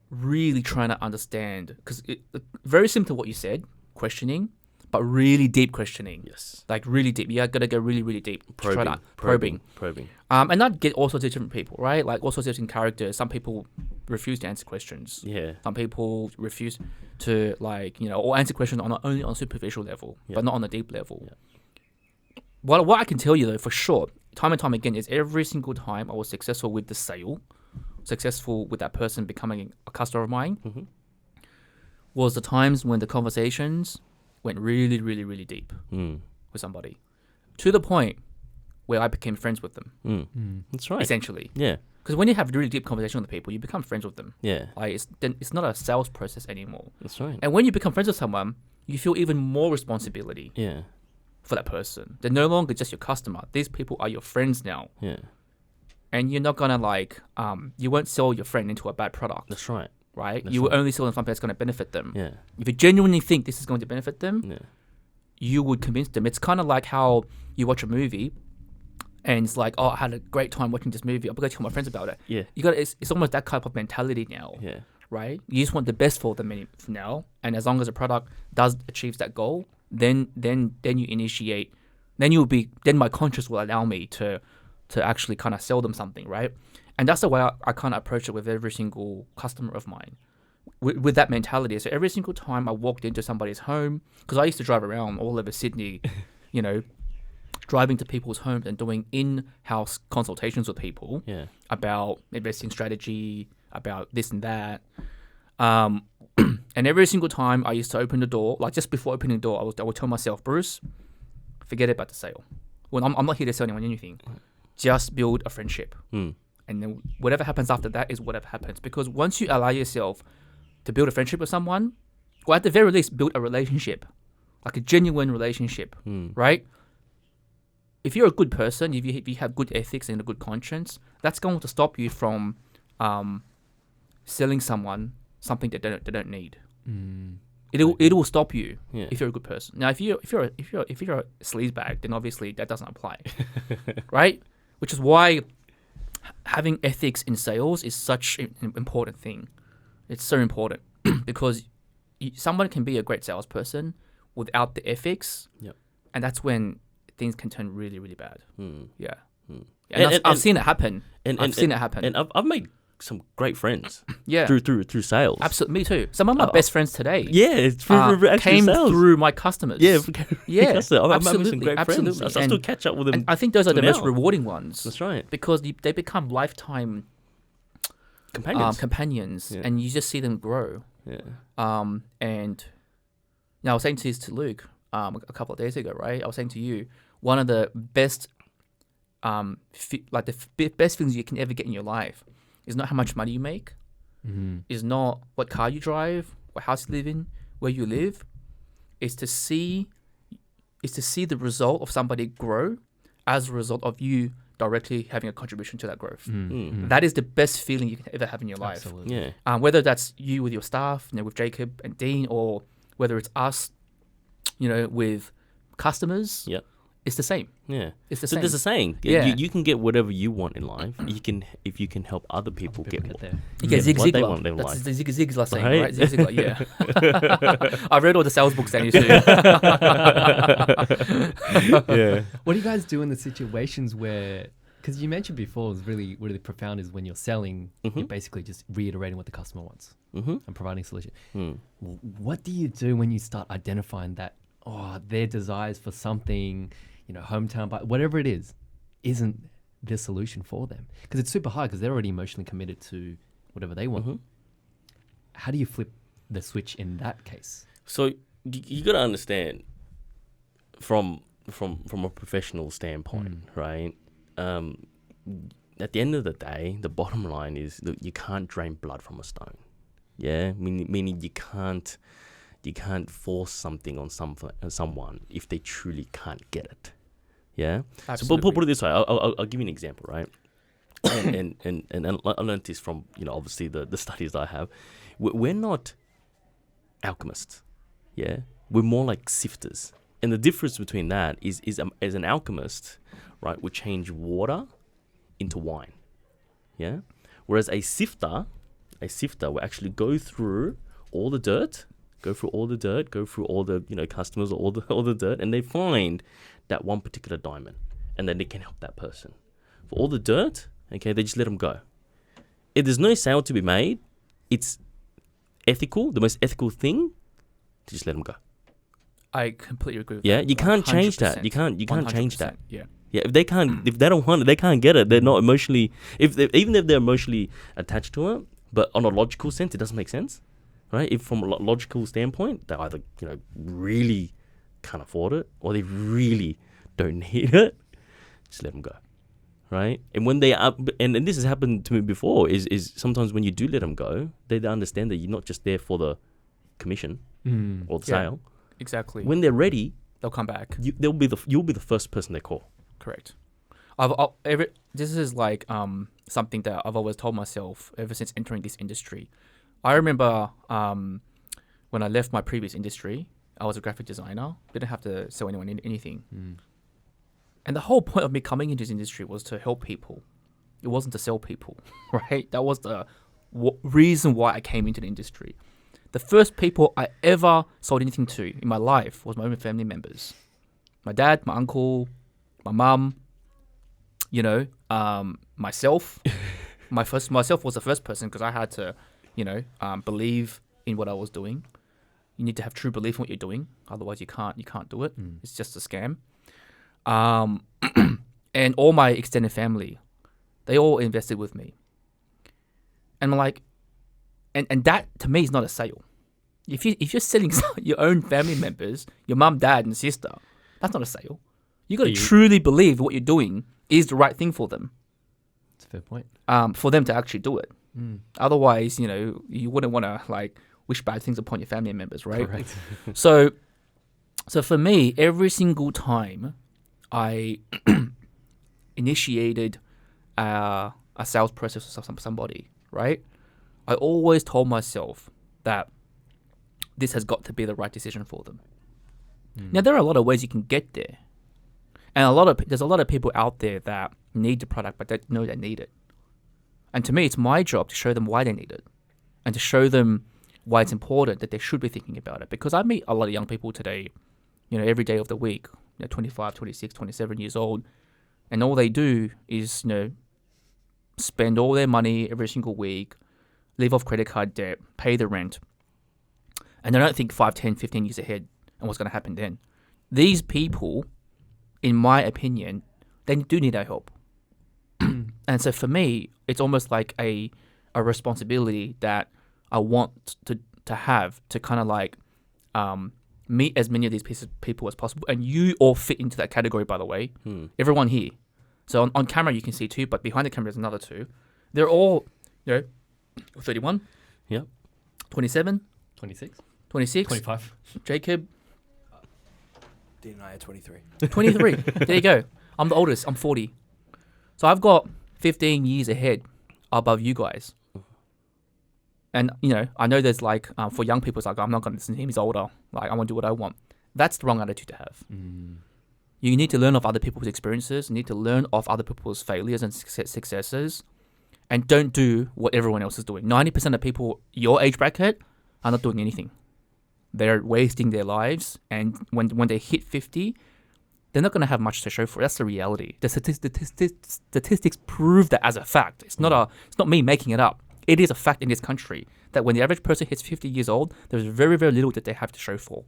really trying to understand, because very similar to what you said, questioning, but really deep questioning. Yes. Like really deep. You got to go really, really deep. Probing. And not get all sorts of different people, right? Like all sorts of different characters. Some people refuse to answer questions. Yeah. Some people refuse to or answer questions only on a superficial level, but not on a deep level. Yeah. What I can tell you though, for sure, time and time again, is every single time I was successful with the sale, successful with that person becoming a customer of mine, was the times when the conversations went really, really, really deep with somebody, to the point where I became friends with them. That's right. Essentially. Yeah. Because when you have really deep conversation with people, you become friends with them. Yeah. Like it's not a sales process anymore. That's right. And when you become friends with someone, you feel even more responsibility Yeah. for that person. They're no longer just your customer. These people are your friends now. Yeah. And you're not gonna you won't sell your friend into a bad product. That's right. Right? That's You will right. only sell them something that's gonna benefit them. Yeah. If you genuinely think this is going to benefit them, Yeah. you would convince them. It's kind of like how you watch a movie and it's like, oh, I had a great time watching this movie. I'm going to tell my friends about it. Yeah. It's almost that type of mentality now. Yeah. Right? You just want the best for them now. And as long as the product achieves that goal, then you initiate, then my conscience will allow me to actually kind of sell them something, right? And that's the way I kind of approach it with every single customer of mine, with that mentality. So every single time I walked into somebody's home, because I used to drive around all over Sydney, driving to people's homes and doing in-house consultations with people about investing strategy, about this and that. And every single time I used to open the door, like just before opening the door, I would tell myself, Bruce, forget about the sale. Well, I'm not here to sell anyone anything. Just build a friendship. And then whatever happens after that is whatever happens. Because once you allow yourself to build a friendship with someone, or at the very least, build a relationship, like a genuine relationship, right? If you're a good person, if you have good ethics and a good conscience, that's going to stop you from selling someone something that they don't need. It will stop you if you're a good person. Now, if you're a sleazebag, then obviously that doesn't apply, right? Which is why having ethics in sales is such an important thing. It's so important because someone can be a great salesperson without the ethics, and that's when things can turn really, really bad. Yeah, and I've seen it happen. I've seen it happen, and I've made some great friends. through sales. Absolutely, me too. Some of my best friends today. It's through came sales. through my customers. I've made some great friends. I still catch up with them. And I think those are the most rewarding ones. That's right, because they become lifetime companions, and you just see them grow. And now I was saying this to Luke a couple of days ago, right? I was saying to you, one of the best, best things you can ever get in your life is not how much money you make, is not what car you drive, what house you live in, where you live, is to see the result of somebody grow as a result of you directly having a contribution to that growth. That is the best feeling you can ever have in your life. Absolutely. Whether that's you with your staff, with Jacob and Dean, or whether it's us, with customers. It's the same. It's the same. There's a saying. You can get whatever you want in life. If you can help other people get there. Zig what they Ziglar. want in That's life. the Zig Ziglar saying, Right? right? Zig Ziglar, I read all the sales books that you do. What do you guys do in the situations where, because you mentioned before, it's really, really profound, is when you're selling, you're basically just reiterating what the customer wants and providing a solution. What do you do when you start identifying that, their desires for something, hometown, but whatever it is, isn't the solution for them? Because it's super hard because they're already emotionally committed to whatever they want. How do you flip the switch in that case? So you got to understand from a professional standpoint, right? At the end of the day, the bottom line is that you can't drain blood from a stone. Meaning you can't force something on someone if they truly can't get it. So put it this way. I'll give you an example, right? and I learned this from obviously the studies that I have. We're not alchemists. We're more like sifters. And the difference between that is as an alchemist, right, we change water into wine. Whereas a sifter will actually go through all the dirt, go through all the customers, all the dirt, and they find that one particular diamond, and then they can help that person. For all the dirt, they just let them go. If there's no sale to be made, it's ethical, the most ethical thing, to just let them go. I completely agree with that. You can't change that. You can't 100%. change that. If they don't want it, they can't get it. They're not emotionally, even if they're emotionally attached to it, but on a logical sense, it doesn't make sense. Right? If from a logical standpoint, they either really can't afford it, or they really don't need it, just let them go. Right? And when they are, and this has happened to me before, is sometimes when you do let them go, they understand that you're not just there for the commission or the sale. Exactly. When they're ready, they'll come back. You'll be the first person they call. Correct. This is like something that I've always told myself ever since entering this industry. I remember when I left my previous industry, I was a graphic designer. Didn't have to sell anyone anything. And the whole point of me coming into this industry was to help people. It wasn't to sell people, right? That was the reason why I came into the industry. The first people I ever sold anything to in my life was my own family members. My dad, my uncle, my mum, myself. Myself was the first person because I had to, believe in what I was doing. You need to have true belief in what you're doing. Otherwise, you can't do it. It's just a scam. And all my extended family, they all invested with me. And I'm like, and that to me is not a sale. If you're selling your own family members, your mum, dad, and sister, that's not a sale. You got to truly believe what you're doing is the right thing for them. That's a fair point. For them to actually do it. Otherwise, you wouldn't want to wish bad things upon your family members, right? Correct. So for me, every single time I initiated a sales process with somebody, right? I always told myself that this has got to be the right decision for them. Now, there are a lot of ways you can get there. And there's a lot of people out there that need the product, but they know they need it. And to me, it's my job to show them why they need it and to show them why it's important that they should be thinking about it. Because I meet a lot of young people today, every day of the week, 25, 26, 27 years old, and all they do is, spend all their money every single week, live off credit card debt, pay the rent, and they don't think 5, 10, 15 years ahead and what's going to happen then. These people, in my opinion, they do need our help. And so for me, it's almost like a responsibility that I want to have to kind of like meet as many of these people as possible. And you all fit into that category, by the way. Everyone here. So on camera you can see 2, but behind the camera there's another 2. They're all, 31. Yep. 27. 26. 26. 25. Jacob. Dean and I are 23. 23. There you go. I'm the oldest. I'm 40. So I've got 15 years ahead above you guys. And, I know there's like, for young people, it's like, I'm not going to listen to him. He's older. Like, I want to do what I want. That's the wrong attitude to have. You need to learn off other people's experiences. You need to learn off other people's failures and successes. And don't do what everyone else is doing. 90% of people your age bracket are not doing anything. They're wasting their lives. And when they hit 50, they're not going to have much to show for it. That's the reality. The statistics prove that as a fact. It's not me making it up. It is a fact in this country that when the average person hits 50 years old, there's very, very little that they have to show for.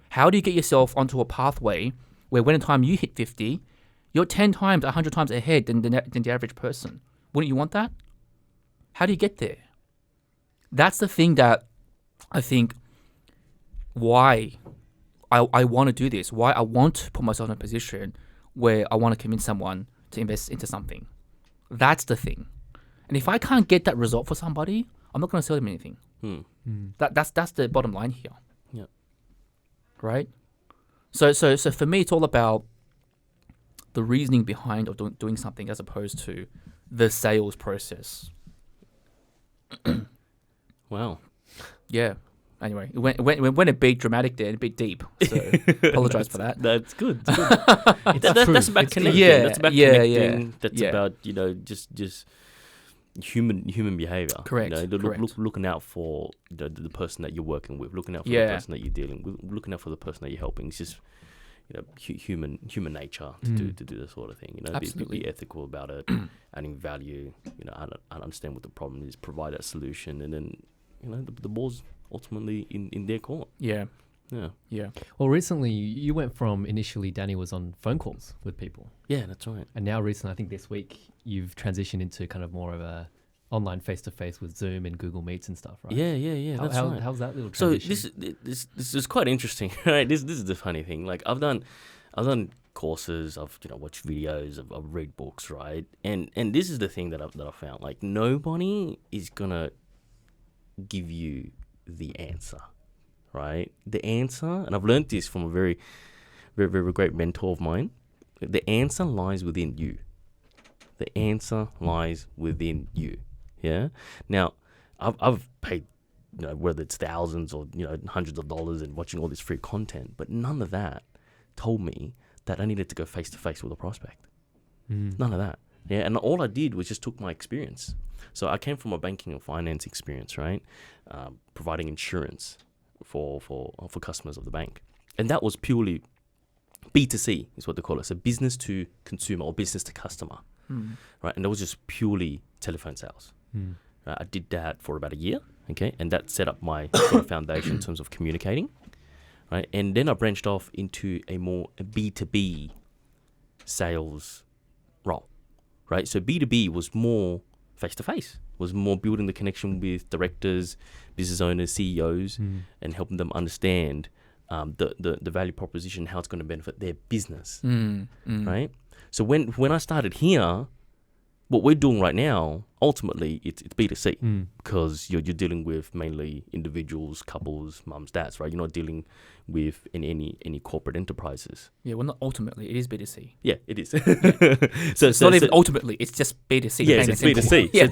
How do you get yourself onto a pathway where when the time you hit 50, you're 10 times, 100 times ahead than the average person? Wouldn't you want that? How do you get there? That's the thing that I think why I want to do this, why I want to put myself in a position where I want to convince someone to invest into something. That's the thing. And if I can't get that result for somebody, I'm not going to sell them anything. That's the bottom line here. Yeah. Right? So for me, it's all about the reasoning behind of doing something as opposed to the sales process. Wow. Yeah. Anyway, it went a bit dramatic there, a bit deep. So apologize for that. That's good. That's about connecting. Yeah, That's about yeah, connecting. yeah. That's Yeah. about just human behavior. Correct, correct. Looking out for the person that you're working with, looking out for the Yeah. person that you're dealing with, looking out for the person that you're helping. It's just human nature to do this sort of thing. Absolutely. Be ethical about it, adding value. I understand what the problem is, provide that solution, and then the ball's ultimately in their court. Yeah. Yeah. Yeah. Well, recently you went from initially Danny was on phone calls with people, Yeah, that's right. and now recently, I think this week, you've transitioned into kind of more of a online face-to-face with Zoom and Google Meets and stuff, right? Yeah. That's right. How's that little So transition? this is quite interesting, right? This is the funny thing. Like I've done courses, I've watched videos, I've read books, right? And this is the thing that I found. Like nobody is gonna give you the answer, right? The answer, and I've learned this from a very, very, very great mentor of mine. The answer lies within you. The answer lies within you. Yeah. Now, I've paid, whether it's thousands or hundreds of dollars and watching all this free content, but none of that told me that I needed to go face to face with a prospect. None of that. Yeah. And all I did was just took my experience. So I came from a banking and finance experience, right? Providing insurance for customers of the bank, and that was purely B2C is what they call it. So business to consumer or business to customer, right? And that was just purely telephone sales. I did that for about a year, okay, and that set up my sort of foundation in terms of communicating, right? And then I branched off into a more B2B sales role, right? So B2B was more face-to-face, was more building the connection with directors, business owners, CEOs, and helping them understand the value proposition, how it's going to benefit their business, right? So when I started here, what we're doing right now, ultimately, it's B2C because you're dealing with mainly individuals, couples, mums, dads, right? You're not dealing with any corporate enterprises. Yeah, well, not ultimately. It is B2C. Yeah, it is. So it's not even ultimately. It's just B2C. Yes, it's B2C. Yeah.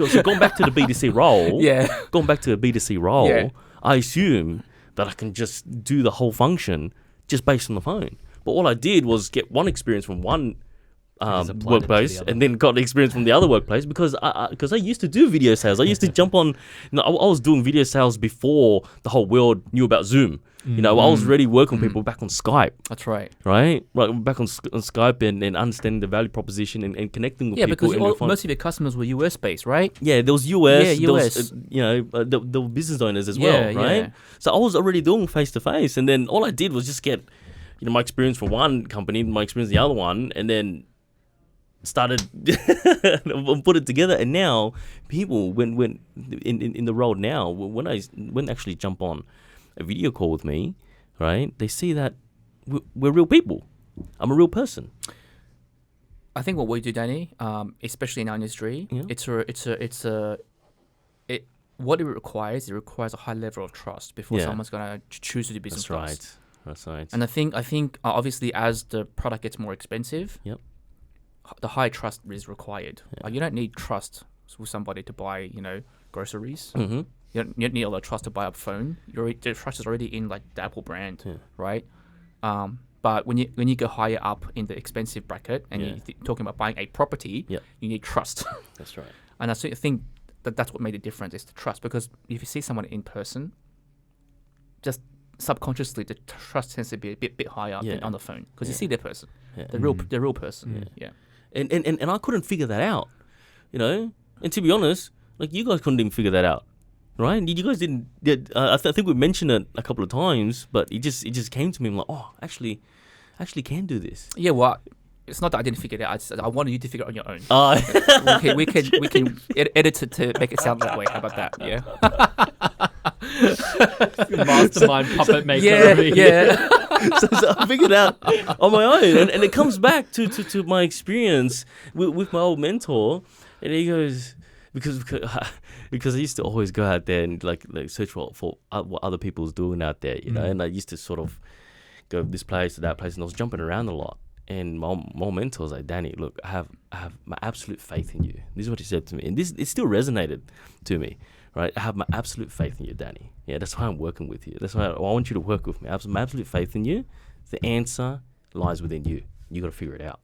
So going back to the B2C role, going back to the B2C role, Yeah. I assume that I can just do the whole function just based on the phone. But all I did was get one experience from one workplace and then got the experience from the other workplace because I used to do video sales. I used to jump on, I was doing video sales before the whole world knew about Zoom. I was already working with people back on Skype. That's right. Right? Back on Skype and understanding the value proposition and connecting with people. Yeah, because most of your customers were US based, right? Yeah, there was US. Yeah, US. There was, there were business owners as well, right? Yeah. So I was already doing face-to-face. And then all I did was just get, my experience from one company, my experience the other one, and then started put it together. And now people when in the role now, when actually jump on a video call with me, right, they see that we're real people. I'm a real person. I think what we do, Danny, especially in our industry, what it requires a high level of trust before someone's gonna choose to do business with us. That's right. And I think obviously as the product gets more expensive, the high trust is required. Like you don't need trust with somebody to buy, groceries. Mm-hmm. You don't need a lot of trust to buy a phone. The trust is already in like the Apple brand, right? But when you go higher up in the expensive bracket and you're talking about buying a property, you need trust. That's right. And I think that's what made the difference is the trust. Because if you see someone in person, just subconsciously the trust tends to be a bit higher than on the phone because you see their person, the real person. Yeah. And I couldn't figure that out, And to be honest, like you guys couldn't even figure that out, right? You guys didn't. I think we mentioned it a couple of times, but it just came to me. I'm like, oh, actually can do this. Yeah, well, it's not that I didn't figure it out. I wanted you to figure it on your own. We can edit it to make it sound that way. How about that? Yeah. Mastermind puppet maker. Yeah. So I figured out on my own, and it comes back to my experience with my old mentor, and he goes because I used to always go out there and like search for what other people's doing out there, and I used to sort of go this place to that place, and I was jumping around a lot. And my mentor was like, Danny, look, I have my absolute faith in you. This is what he said to me, and it still resonated to me. Right, I have my absolute faith in you, Danny. Yeah, that's why I'm working with you. That's why I want you to work with me. I have my absolute faith in you. The answer lies within you. You got to figure it out.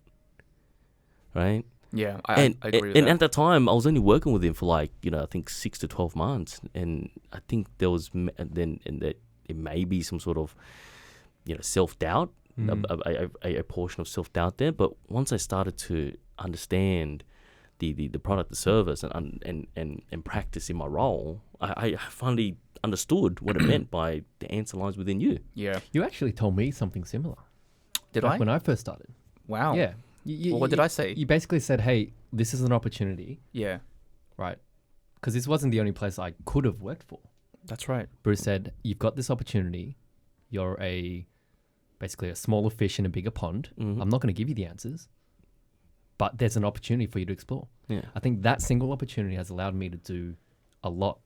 Right? Yeah, I agree with that. And at that time, I was only working with him for I think 6 to 12 months. And I think there was that it may be some sort of, self-doubt, a portion of self-doubt there. But once I started to understand the product, the service, and practice in my role, I finally understood what it meant by the answer lies within you. Yeah. You actually told me something similar. Did back I? when I first started. Wow. Yeah. Well, what did I say? You basically said, hey, this is an opportunity. Yeah. Right? Because this wasn't the only place I could have worked for. That's right. Bruce said, you've got this opportunity. You're basically a smaller fish in a bigger pond. Mm-hmm. I'm not going to give you the answers, but there's an opportunity for you to explore. Yeah. I think that single opportunity has allowed me to do a lot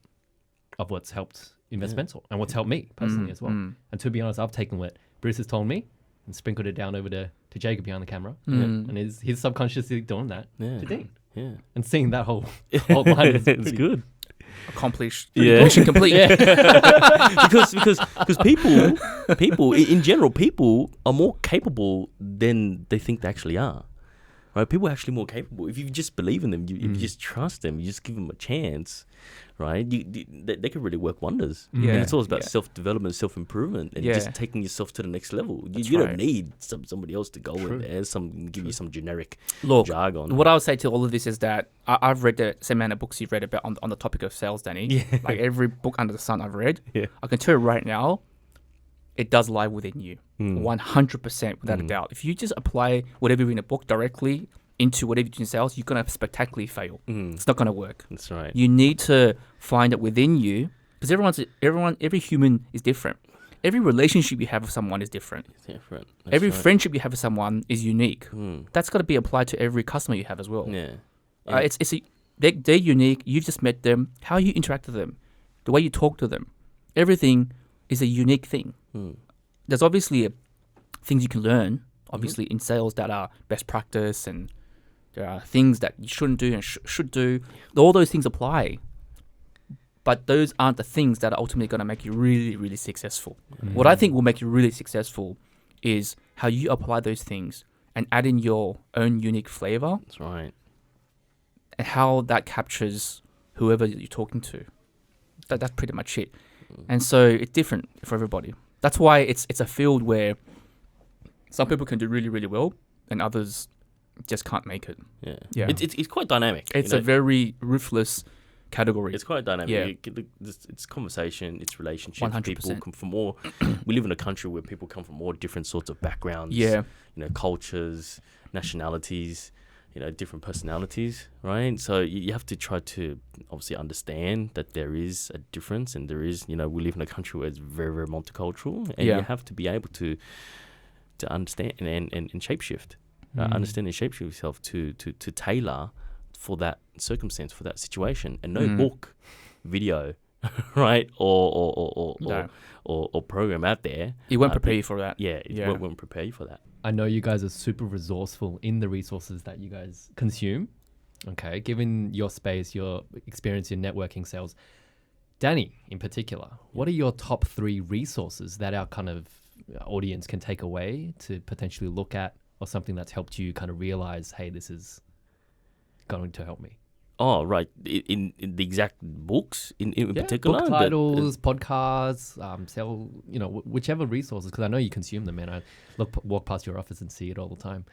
of what's helped Investmentor and what's helped me personally as well. And to be honest, I've taken what Bruce has told me and sprinkled it down over to Jacob behind the camera. And he's subconsciously doing that to Dean. Yeah. And seeing that whole line is it's good. Accomplished. Yeah. Mission complete. because people in general, people are more capable than they think they actually are. Right? People are actually more capable. If you just believe in them, if you just trust them, you just give them a chance, right? They can really work wonders. Yeah. And it's all about self-development, self-improvement, and just taking yourself to the next level. You don't need somebody else to go in there, give you some generic jargon. What I would say to all of this is that I've read the same amount of books you've read about on the topic of sales, Danny. Yeah. Like every book under the sun I've read. Yeah. I can tell you right now, it does lie within you, 100% without a doubt. If you just apply whatever you read in a book directly into whatever you do in sales, you're going to spectacularly fail. It's not going to work. That's right. You need to find it within you because every human is different. Every relationship you have with someone is different. Every friendship you have with someone is unique. That's got to be applied to every customer you have as well. Yeah. They're unique. You've just met them. How you interact with them, the way you talk to them, everything is a unique thing. There's obviously things you can learn, obviously in sales that are best practice, and there are things that you shouldn't do and should do. All those things apply, but those aren't the things that are ultimately going to make you really, really successful. What I think will make you really successful is how you apply those things and add in your own unique flavor. That's right. And how that captures whoever you're talking to. That's pretty much it. And so it's different for everybody. That's why it's a field where some people can do really, really well and others just can't make it. Yeah. It's quite dynamic. It's a very ruthless category. It's quite dynamic. Yeah. It's conversation, it's relationships. 100%. People come from all. We live in a country where people come from all different sorts of backgrounds. Yeah. Cultures, nationalities. Different personalities, right? So you have to try to obviously understand that there is a difference, and there is, we live in a country where it's very, very multicultural, and you have to be able to understand and shapeshift, understand and shapeshift yourself to tailor for that circumstance, for that situation, and no book, video, right, or program out there. It won't prepare you for that. Yeah, it won't prepare you for that. I know you guys are super resourceful in the resources that you guys consume. Okay, given your space, your experience in networking sales, Danny, in particular, what are your top 3 resources that our kind of audience can take away to potentially look at, or something that's helped you kind of realize, hey, this is going to help me? Oh, right. In the exact books in particular? Book titles, podcasts, whichever resources, because I know you consume them, and I walk past your office and see it all the time.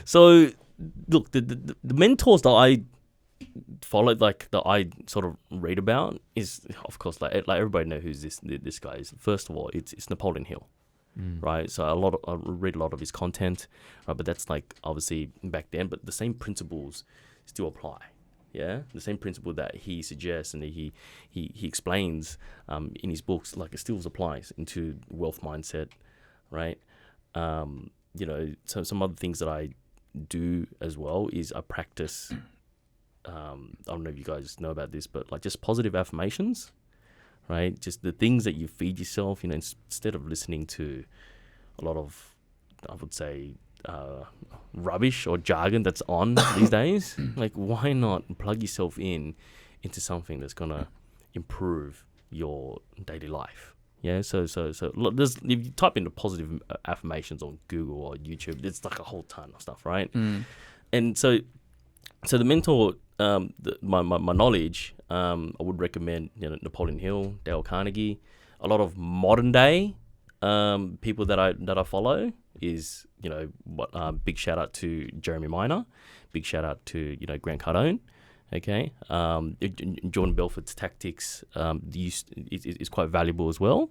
So, look, the mentors that I follow, that I sort of read about is, of course, like everybody know who's this guy is. First of all, it's Napoleon Hill. Right, so I read a lot of his content, right, but that's obviously back then, but the same principles still apply. The same principle that he suggests and that he explains in his books, it still applies into wealth mindset, right? So some other things that I do as well is I practice. I don't know if you guys know about this, but just positive affirmations, right? Just the things that you feed yourself. Instead of listening to a lot of, I would say, rubbish or jargon that's on these days, why not plug yourself into something that's gonna improve your daily life? So there's, if you type into positive affirmations on Google or YouTube, there's a whole ton of stuff, right? And so the mentor, my knowledge, I would recommend Napoleon Hill, Dale Carnegie. A lot of modern day people that I follow is big shout out to Jeremy Minor, big shout out to Grant Cardone, okay. Jordan Belfort's tactics is quite valuable as well,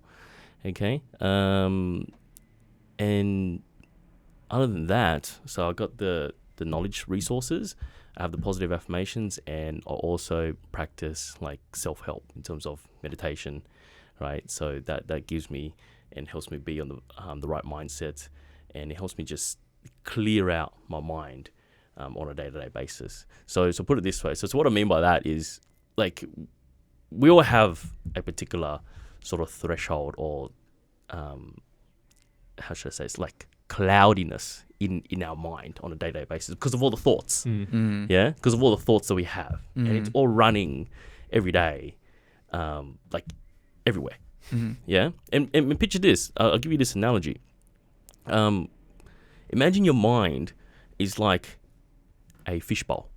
okay. And other than that, so I got the knowledge resources, I have the positive affirmations, and I also practice self-help in terms of meditation, right? So that gives me and helps me be on the right mindset, and it helps me just clear out my mind on a day-to-day basis. So put it this way. So what I mean by that is, we all have a particular sort of threshold, or how should I say, it's cloudiness in our mind on a day-to-day basis because of all the thoughts. Because of all the thoughts that we have, and it's all running every day, everywhere. And picture this. I'll give you this analogy. Imagine your mind is like a fishbowl,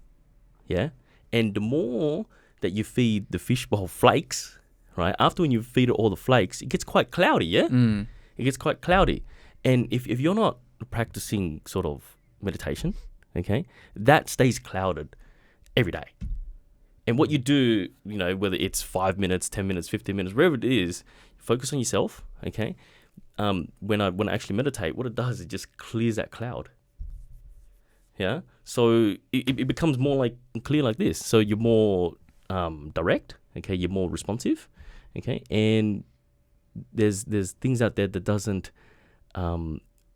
and the more that you feed the fishbowl flakes, right, after when you feed it all the flakes, it gets quite cloudy, it gets quite cloudy. And if you're not practicing sort of meditation, okay, that stays clouded every day. And what you do, whether it's 5 minutes, 10 minutes, 15 minutes, wherever it is, focus on yourself, okay? When I actually meditate, what it does, it just clears that cloud. So it becomes more clear like this. So you're more direct, okay? You're more responsive, okay? And there's things out there that doesn't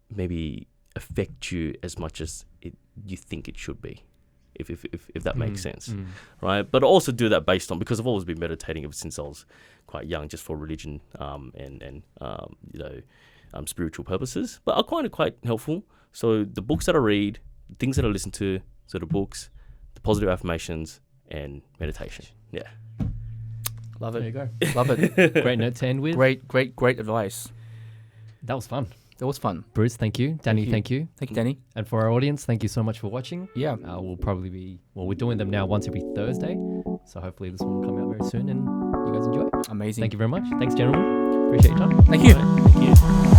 maybe affect you as much as you think it should be. if that makes sense, right? But I also do that based on, because I've always been meditating ever since I was quite young, just for religion and spiritual purposes. But I find it quite helpful. So the books that I read, the things that I listen to, so the books, the positive affirmations, and meditation. Yeah. Love it. There you go. Love it. Great note to end with. Great advice. That was fun. That was fun. Bruce, thank you. Danny, thank you. Thank you, Danny. And for our audience, thank you so much for watching. Yeah. We're doing them now once every Thursday. So hopefully this one will come out very soon and you guys enjoy. Amazing. Thank you very much. Thanks, gentlemen. Appreciate your time. Thank you. Thank you.